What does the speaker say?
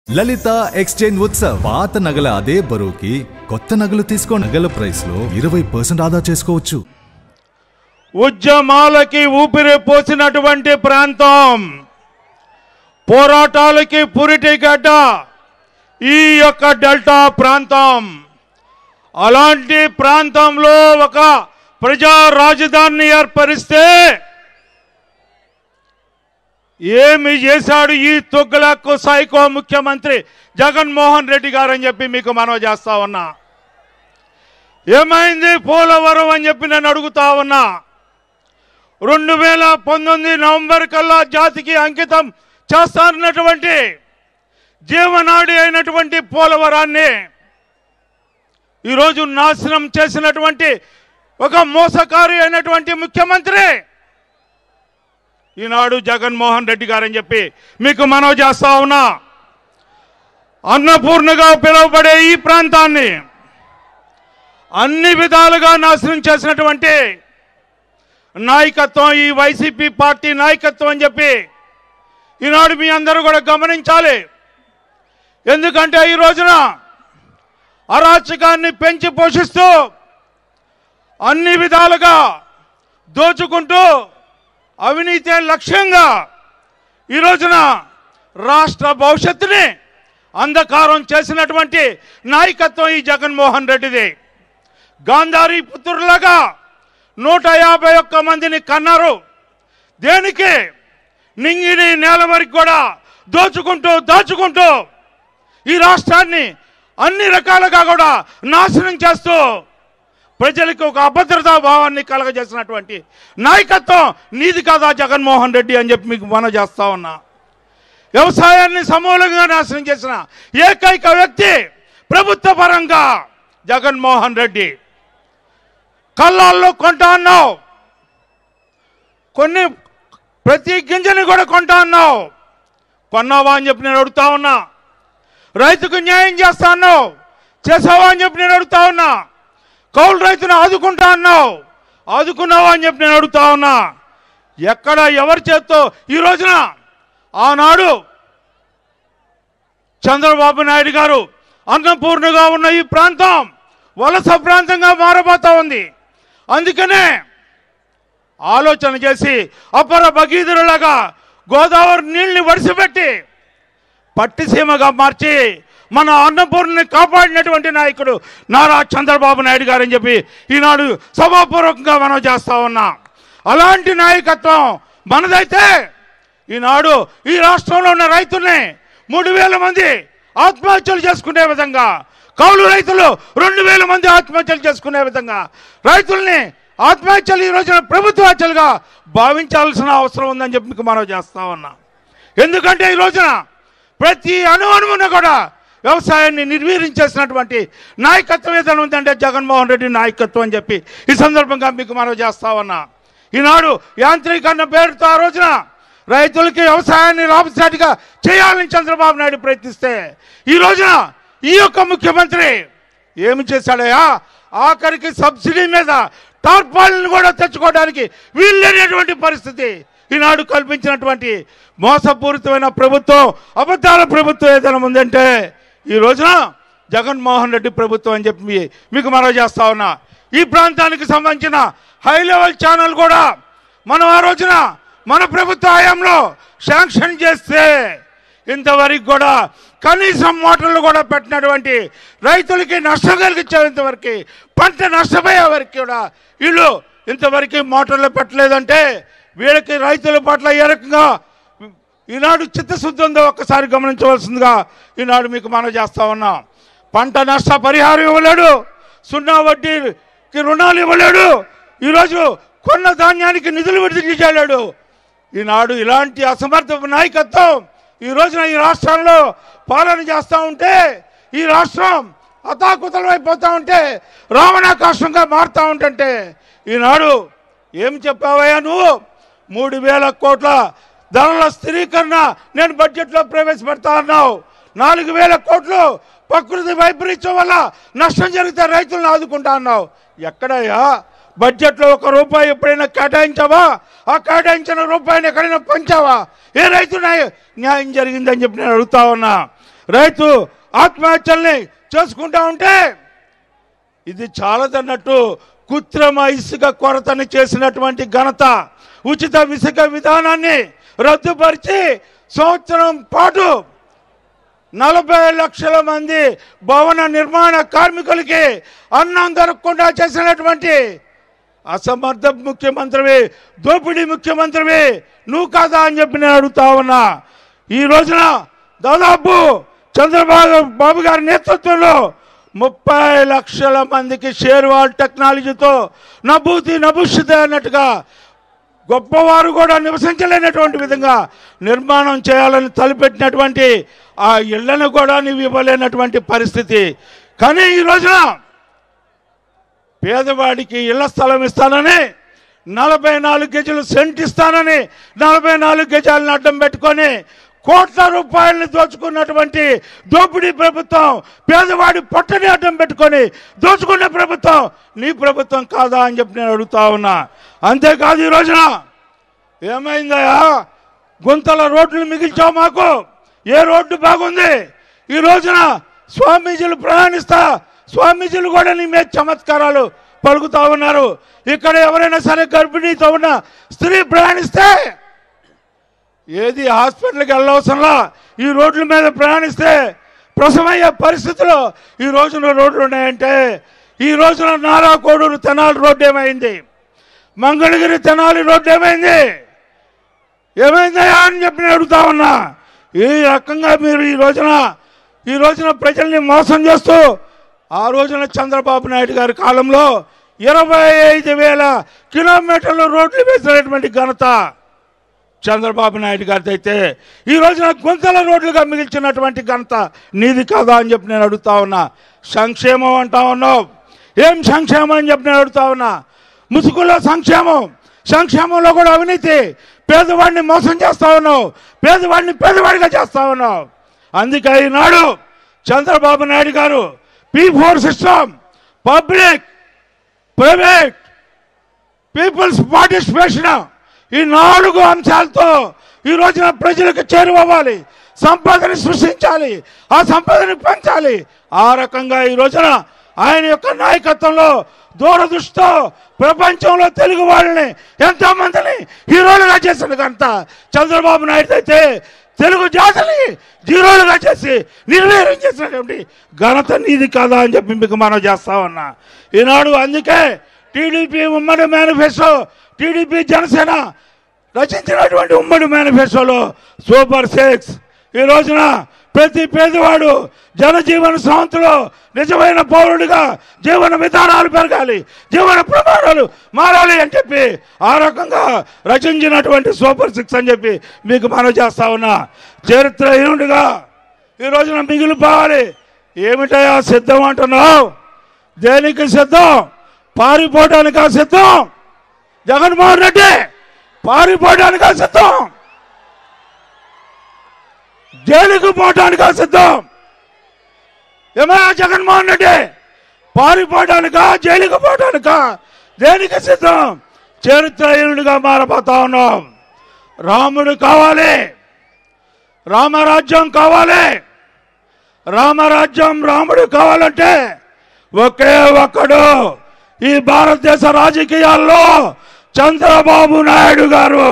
లలిత exchange Utsav పాత నగల అదే బరువుకి కొత్త నగలు తీసుకో నగల ప్రైస్ లో 20% ఆదా చేసుకోవచ్చు. ఉద్యమాలకి ఊపిరి పోసినటువంటి ప్రాంతం, పోరాటాలకి పురిటి గడ్డ ఈ యొక్క డెల్టా ప్రాంతం. అలాంటి ప్రాంతంలో ఒక ప్రజా రాజధానిని ఏర్పరిస్తే ఏమి చేశాడు ఈ తుగ్లక్ సైకో ముఖ్యమంత్రి జగన్మోహన్ రెడ్డి గారు అని చెప్పి మీకు మనవి చేస్తా ఉన్నా. ఏమైంది పోలవరం అని చెప్పి నేను అడుగుతా ఉన్నా. 2019 నవంబర్ కల్లా జాతికి అంకితం చేస్తానన్నటువంటి జీవనాడి అయినటువంటి పోలవరాన్ని ఈరోజు నాశనం చేసినటువంటి ఒక మోసకారి అయినటువంటి ముఖ్యమంత్రి ఈనాడు జగన్మోహన్ రెడ్డి గారని చెప్పి మీకు మనవి చేస్తా ఉన్నా. అన్నపూర్ణగా పిలువబడే ఈ ప్రాంతాన్ని అన్ని విధాలుగా నాశనం చేసినటువంటి నాయకత్వం ఈ వైసీపీ పార్టీ నాయకత్వం అని చెప్పి ఈనాడు మీ అందరూ కూడా గమనించాలి. ఎందుకంటే ఈ రోజున అరాచకాన్ని పెంచి పోషిస్తూ అన్ని విధాలుగా దోచుకుంటూ అవినీతి లక్ష్యంగా ఈ రోజున రాష్ట్ర భవిష్యత్తుని అంధకారం చేసినటువంటి నాయకత్వం ఈ జగన్మోహన్ రెడ్డిది. గాంధారి పుత్రులాగా 151 మందిని కన్నారు. దేనికి? నింగిని నేల వరకు కూడా దాచుకుంటూ ఈ రాష్ట్రాన్ని అన్ని రకాలుగా కూడా నాశనం చేస్తూ ప్రజలకు ఒక అభద్రతా భావాన్ని కలగజేసినటువంటి నాయకత్వం నీది కాదా జగన్మోహన్ రెడ్డి అని చెప్పి మీకు మనవి చేస్తా ఉన్నా. వ్యవసాయాన్ని సమూలంగా నాశనం చేసిన ఏకైక వ్యక్తి ప్రభుత్వ పరంగా జగన్మోహన్ రెడ్డి. కళ్ళాల్లో కొంటా అన్నావు, ప్రతి గింజని కూడా కొంటా అన్నావు, కొన్నావా అని చెప్పి నేను అడుగుతా ఉన్నా. రైతుకు న్యాయం చేస్తా అన్నావు, చేసావా అని చెప్పి నేను అడుగుతా ఉన్నా. కౌలు రైతును ఆదుకుంటా అన్నావు, ఆదుకున్నావా అని చెప్పి నేను అడుగుతా ఉన్నా. ఎక్కడ ఎవరి చేత్తో ఈ రోజున ఆనాడు చంద్రబాబు నాయుడు గారు అన్నపూర్ణగా ఉన్న ఈ ప్రాంతం వలస ప్రాంతంగా మారబోతా ఉంది. అందుకనే ఆలోచన చేసి అపర భగీరథులాగా గోదావరి నీళ్ళని వడిసిపెట్టి పట్టిసీమగా మార్చి మన అన్నపూర్ణని కాపాడినటువంటి నాయకుడు నారా చంద్రబాబు నాయుడు గారు అని చెప్పి ఈనాడు సభాపూర్వకంగా మనం చేస్తా ఉన్నాం. అలాంటి నాయకత్వం మనదైతే ఈనాడు ఈ రాష్ట్రంలో ఉన్న రైతుల్ని 3000 మంది ఆత్మహత్యలు చేసుకునే విధంగా, కౌలు రైతులు 2000 మంది ఆత్మహత్యలు చేసుకునే విధంగా రైతుల్ని ఆత్మహత్యలు ఈ రోజున ప్రభుత్వ హత్యలుగా భావించాల్సిన అవసరం ఉందని చెప్పి మీకు మనం చేస్తా ఉన్నాం. ఎందుకంటే ఈ రోజున ప్రతి అణువున కూడా వ్యవసాయాన్ని నిర్వీర్యం నాయకత్వం ఏదైనా ఉందంటే జగన్మోహన్ రెడ్డి నాయకత్వం అని చెప్పి ఈ సందర్భంగా మీకు మనం చేస్తా ఉన్నా. ఈనాడు యాంత్రీకరణ పేరుతో ఆ రోజున రైతులకి వ్యవసాయాన్ని లాభసాటిగా చేయాలని చంద్రబాబు నాయుడు ప్రయత్నిస్తే ఈ రోజున ఈ యొక్క ముఖ్యమంత్రి ఏమి చేశాడయా? ఆఖరికి సబ్సిడీ మీద టార్పాలను కూడా తెచ్చుకోవడానికి వీల్లేనటువంటి పరిస్థితి ఈనాడు కల్పించినటువంటి మోసపూరితమైన ప్రభుత్వం, అబద్ధాల ప్రభుత్వం ఏదైనా ఉందంటే ఈ రోజున జగన్మోహన్ రెడ్డి ప్రభుత్వం అని చెప్పి మీకు మనవి చేస్తా ఉన్నా. ఈ ప్రాంతానికి సంబంధించిన హై లెవెల్ ఛానల్ కూడా మనం ఆ రోజున మన ప్రభుత్వ హయాంలో శాంక్షన్ చేస్తే ఇంతవరకు కూడా కనీసం మోటార్లు కూడా పెట్టినటువంటి రైతులకి నష్టం కలిగించేంతవరకు, పంట నష్టపోయే వరకు కూడా వీళ్ళు ఇంతవరకు మోటార్లు పెట్టలేదంటే వీళ్ళకి రైతుల పట్ల ఏ రకంగా ఈనాడు చిత్తశుద్ధి ఉందో ఒక్కసారి గమనించవలసిందిగా ఈనాడు మీకు మనం చేస్తా ఉన్నాం. పంట నష్ట పరిహారం ఇవ్వలేడు, 0 వడ్డీకి రుణాలు ఇవ్వలేడు, ఈరోజు కొన్న ధాన్యానికి నిధులు విడుదల చేయలేడు. ఈనాడు ఇలాంటి అసమర్థ నాయకత్వం ఈ రోజున ఈ రాష్ట్రంలో పాలన చేస్తూ ఉంటే ఈ రాష్ట్రం అతాకుతలం అయిపోతూ ఉంటే రావణాకాశంగా మారుతూ ఉంటుంటే ఈనాడు ఏం చెప్పావయ్యా నువ్వు? 3000 కోట్ల ధరల స్థిరీకరణ నేను బడ్జెట్లో ప్రవేశపెడతా అన్నావు. 4000 కోట్లు ప్రకృతి వైపరీత్యం వల్ల నష్టం జరిగితే రైతులను ఆదుకుంటా అన్నావు. ఎక్కడయ్యా బడ్జెట్లో 1 రూపాయి ఎప్పుడైనా కేటాయించావా? ఆ కేటాయించిన రూపాయిని ఎక్కడైనా పంచావా? ఏ రైతు న్యాయం జరిగిందని చెప్పి నేను అడుగుతా ఉన్నా. రైతు ఆత్మహత్యల్ని చేసుకుంటా ఉంటే ఇది చాలదన్నట్టు కృత్రిమ ఇసుక కొరతని చేసినటువంటి ఘనత, ఉచిత ఇసుక విధానాన్ని రద్దుపరిచి సంవత్సరం పాటు 40 లక్షల మంది భవన నిర్మాణ కార్మికులకి అన్నం దొరకకుండా చేసినటువంటి అసమర్థ ముఖ్యమంత్రివి, దోపిడీ ముఖ్యమంత్రివి నువ్వు కాదా అని చెప్పి నేను అడుగుతా ఉన్నా. ఈ రోజున దాదాపు చంద్రబాబు గారి నేతృత్వంలో 30 లక్షల మందికి షేర్వాల్ టెక్నాలజీతో నభూషితే అన్నట్టుగా గొప్పవారు కూడా నివసించలేనటువంటి విధంగా నిర్మాణం చేయాలని తలపెట్టినటువంటి ఆ ఇళ్లను కూడా నీవు ఇవ్వలేనటువంటి పరిస్థితి. కానీ ఈ రోజున పేదవాడికి ఇళ్ల స్థలం ఇస్తానని 44 గజాలు సెంట్ ఇస్తానని 44 గజాలను అడ్డం పెట్టుకొని కోట్ల రూపాయలను దోచుకున్నటువంటి దోపిడీ ప్రభుత్వం, పేదవాడి పొట్టని అడ్డం పెట్టుకొని దోచుకున్న ప్రభుత్వం నీ ప్రభుత్వం కాదా అని చెప్పి నేను అడుగుతా ఉన్నా. అంతేకాదు ఈ రోజున ఏమైందయా, గుంతల రోడ్లు మిగిల్చావు మాకు. ఏ రోడ్డు బాగుంది? ఈ రోజున స్వామీజీలు ప్రయాణిస్తా, స్వామీజీలు కూడా నీ మీద చమత్కారాలు పలుకుతా ఉన్నారు. ఇక్కడ ఎవరైనా సరే గర్భిణీతో ఉన్న స్త్రీ ప్రయాణిస్తే ఏది హాస్పిటల్కి వెళ్ళవసరంలా ఈ రోడ్ల మీద ప్రయాణిస్తే ప్రసవమయ్యే పరిస్థితుల్లో ఈ రోజున రోడ్లు ఉన్నాయంటే, ఈ రోజున నారా కోడూరు తెనాలి రోడ్డు ఏమైంది? మంగళగిరి తెనాలి రోడ్డు ఏమైంది? ఏమైందయా అని చెప్పి నేను అడుగుతా ఉన్నా. ఈ రకంగా మీరు ఈ రోజున ప్రజల్ని మోసం చేస్తూ ఆ రోజున చంద్రబాబు నాయుడు గారి కాలంలో 25,000 కిలోమీటర్ల రోడ్లు వేసినటువంటి ఘనత చంద్రబాబు నాయుడు గారిది అయితే, ఈ రోజున గుంతల రోడ్లుగా మిగిల్చినటువంటి ఘనత నీది కాదా అని చెప్పి నేను అడుగుతా ఉన్నా. సంక్షేమం అంటా ఉన్నావు, ఏం సంక్షేమం అని చెప్పి నేను అడుగుతా ఉన్నా. ముసుగులో సంక్షేమంలో కూడా అవినీతి, పేదవాడిని మోసం చేస్తా ఉన్నావు, పేదవాడిని పేదవాడిగా చేస్తా ఉన్నావు. అందుకే ఈనాడు చంద్రబాబు నాయుడు గారు P4 system, public private people's participation, ఈ 4 అంశాలతో ఈ రోజున ప్రజలకు చేరువవ్వాలి, సంపదని సృష్టించాలి, ఆ సంపదని పెంచాలి. ఆ రకంగా ఈ రోజున ఆయన యొక్క నాయకత్వంలో దూరదృష్టితో ప్రపంచంలో తెలుగు వాళ్ళని ఎంతో మందిని హీరోలుగా చేసిన ఘనత చంద్రబాబు నాయుడు అయితే, తెలుగు జాతిని జీరోలుగా చేసి నిర్వీర్యం చేసినటువంటి ఘనత నీది కాదా అని చెప్పి మీకు మనం చేస్తా ఉన్నా ఈనాడు. అందుకే టీడీపీ ఉమ్మడి మేనిఫెస్టో, టీడీపీ జనసేన రచించినటువంటి ఉమ్మడి మేనిఫెస్టోలో సూపర్ 6 ఈ రోజున ప్రతి పేదవాడు జనజీవన స్రవంతిలో నిజమైన పౌరుడిగా జీవన విధానాలు పెరగాలి, జీవన ప్రమాణాలు మారాలి అని చెప్పి ఆ రకంగా రచించినటువంటి సూపర్ 6 అని చెప్పి మీకు మనం చేస్తా ఉన్నా. చరిత్రహీనుడిగా ఈ రోజున మిగిలిపోవాలి. ఏమిటయా సిద్ధం అంటున్నావు? దేనికి సిద్ధం? పారిపోవడానికా సిద్ధం? జగన్మోహన్ రెడ్డి పారిపోవడానికా సిద్ధం? జైలుకు పోవటానికా సిద్ధం? ఏమయ్యా జగన్మోహన్ రెడ్డి, పారిపోవడానికా జైలుకు పోవడానికా? దేనికి సిద్ధం? చరిత్రహీనుడిగా మారబోతా ఉన్నాం. రాముడు కావాలి, రామరాజ్యం కావాలి. రామరాజ్యం రాముడు కావాలంటే ఒకే ఒక్కడు ఈ భారతదేశ రాజకీయాల్లో చంద్రబాబు నాయుడు గారు.